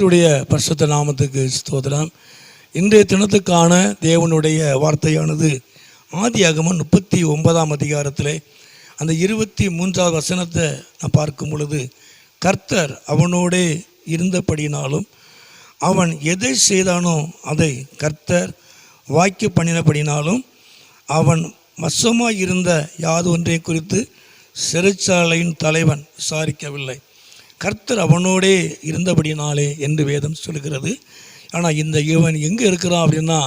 கர்த்தருடைய பரிசுத்த நாமத்துக்கு ஸ்தோத்திரம். இன்றைய தினத்துக்கான தேவனுடைய வார்த்தையானது ஆதியாகமம் 39ஆம் அதிகாரத்திலே அந்த 23வது வசனத்தை நான் பார்க்கும் பொழுது, கர்த்தர் அவனோடே இருந்தபடினாலும் அவன் எதை செய்தானோ அதை கர்த்தர் வாய்க்க பண்ணினபடினாலும் அவன் வசமாய் இருந்த யாது ஒன்றை குறித்து சிறைச்சாலையின் தலைவன் விசாரிக்கவில்லை. கர்த்தர் அவனோடே இருந்தபடினாலே என்று வேதம் சொல்கிறது. ஆனால் இந்த இவன் எங்கே இருக்கிறான் அப்படின்னா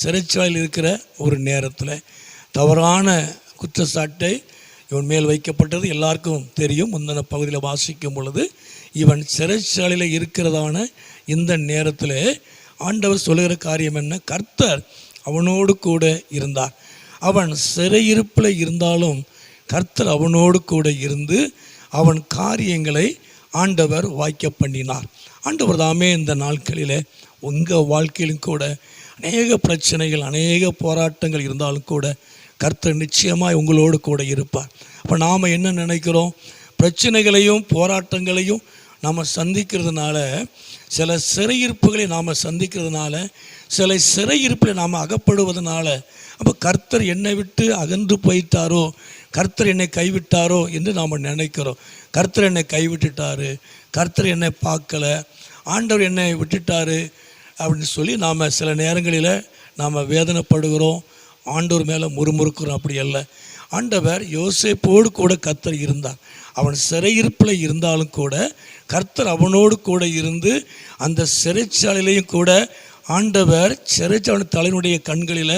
சிறைச்சாலையில் இருக்கிற ஒரு நேரத்தில் தவறான குற்றச்சாட்டை இவன் மேல் வைக்கப்பட்டது எல்லாருக்கும் தெரியும். முந்தின பகுதியில் வாசிக்கும் பொழுது இவன் சிறைச்சாலையில் இருக்கிறதான இந்த நேரத்தில் ஆண்டவர் சொல்லுகிற காரியம் என்ன? கர்த்தர் அவனோடு கூட இருந்தார். அவன் சிறையிருப்பில் இருந்தாலும் கர்த்தர் அவனோடு கூட இருந்து அவன் காரியங்களை ஆண்டவர் வாய்க்க பண்ணினார். ஆண்டவர் தாமே இந்த நாட்களில் உங்கள் வாழ்க்கையிலும் கூட அநேக பிரச்சனைகள், அநேக போராட்டங்கள் இருந்தாலும் கூட கர்த்தர் நிச்சயமாக உங்களோடு கூட இருப்பார். அப்போ நாம் என்ன நினைக்கிறோம்? பிரச்சனைகளையும் போராட்டங்களையும் நாம் சந்திக்கிறதுனால, சில சிறையிருப்புகளை நாம் சந்திக்கிறதுனால, சில சிறையிருப்பில் நாம் அகப்படுவதனால, அப்போ கர்த்தர் என்னை விட்டு அகன்று போயிட்டாரோ, கர்த்தர் என்னை கைவிட்டாரோ என்று நாம் நினைக்கிறோம். கர்த்தர் என்னை கைவிட்டுட்டாரு, கர்த்தர் என்னை பார்க்கல, ஆண்டவர் என்னை விட்டுட்டாரு அப்படின்னு சொல்லி நாம் சில நேரங்களில் நாம் வேதனைப்படுகிறோம், ஆண்டவர் மேலே முறுமுறுக்கிறோம். அப்படி அல்ல. ஆண்டவர் யோசேப்போடு கூட கர்த்தர் இருந்தார். அவன் சிறையிருப்பில் இருந்தாலும் கூட கர்த்தர் அவனோடு கூட இருந்து அந்த சிறைச்சாலையிலையும் கூட ஆண்டவர் சிறைச்சாலை தலைவனுடைய கண்களில்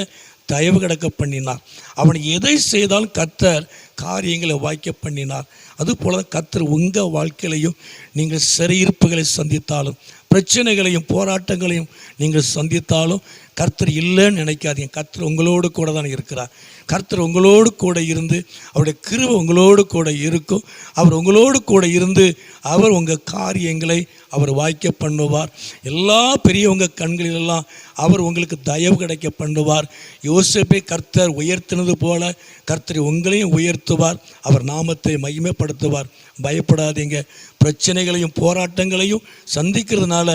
தயவு கிடக்க பண்ணினார். அவன் எதை செய்தாலும் கர்த்தர் காரியங்களை வாய்க்க பண்ணினார். அதுபோல கர்த்தர் உங்கள் வாழ்க்கையிலையும் நீங்கள் சிறையிருப்புகளை சந்தித்தாலும், பிரச்சனைகளையும் போராட்டங்களையும் நீங்கள் சந்தித்தாலும் கர்த்தர் இல்லைன்னு நினைக்காதீங்க. கர்த்தர் உங்களோடு கூட தான் இருக்கிறார். கர்த்தர் உங்களோடு கூட இருந்து அவருடைய கிருபை உங்களோடு கூட இருக்கும். அவர் உங்களோடு கூட இருந்து அவர் உங்கள் காரியங்களை அவர் வாய்க்க பண்ணுவார். எல்லா பெரியவங்க கண்களிலெல்லாம் அவர் உங்களுக்கு தயவு கிடைக்க பண்ணுவார். யோசேப்பை கர்த்தர் உயர்த்தினது போல கர்த்தர் உங்களையும் உயர்த்துவார். அவர் நாமத்தை மகிமைப்படுத்துவார். பயப்படாதீங்க. பிரச்சனைகளையும் போராட்டங்களையும் சந்திக்கிறதுனால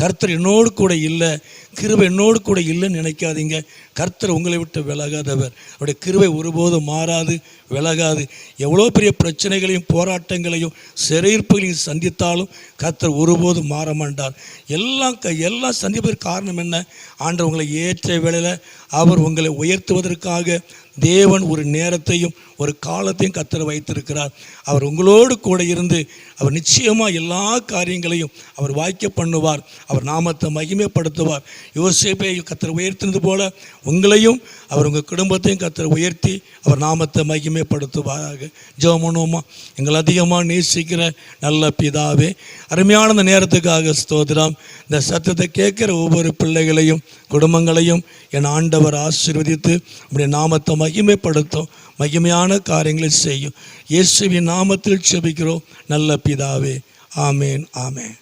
கர்த்தர் என்னோடு கூட இல்லை, கிருபை என்னோடு கூட இல்லைன்னு நினைக்காதீங்க. கர்த்தர் உங்களை விட்டு விலகாதவர். அவருடைய கிருபை ஒருபோதும் மாறாது, விலகாது. எவ்வளோ பெரிய பிரச்சனைகளையும் போராட்டங்களையும் சிறையிருப்புகளையும் சந்தித்தாலும் கர்த்தர் ஒருபோதும் மாற மாட்டார். எல்லாம் சந்திப்பதற்கு காரணம் என்ன? ஆண்டவர் உங்களை ஏற்ற வேளையில் அவர் உங்களை உயர்த்துவதற்காக தேவன் ஒரு நேரத்தையும் ஒரு காலத்தையும் கர்த்தர் வைத்திருக்கிறார். அவர் உங்களோடு கூட இருந்து அவர் நிச்சயமாக எல்லா காரியங்களையும் அவர் வாய்க்க பண்ணுவார். அவர் நாமத்தை மகிமைப்படுத்துவார். யோசேப்பை கர்த்தர் உயர்த்தினது போல உங்களையும் அவர் உங்கள் குடும்பத்தையும் கர்த்தர் உயர்த்தி அவர் நாமத்தை மகிமைப்படுத்துவாராக. ஜெபம் பண்ணுவோமா? எங்களை அதிகமாக நேசிக்கிற நல்ல பிதாவே, அருமையான இந்த நேரத்துக்காக ஸ்தோத்திரம். இந்த சத்தத்தை கேட்குற ஒவ்வொரு பிள்ளைகளையும் குடும்பங்களையும் என் ஆண்டவர் ஆசீர்வதித்து உடைய நாமத்தை மகிமைப்படுத்தும், மகிமையான காரியங்களை செய்யும். இயேசுவின் நாமத்தில் ஜெபிக்கிறோம் நல்ல பிதாவே. ஆமேன், ஆமேன்.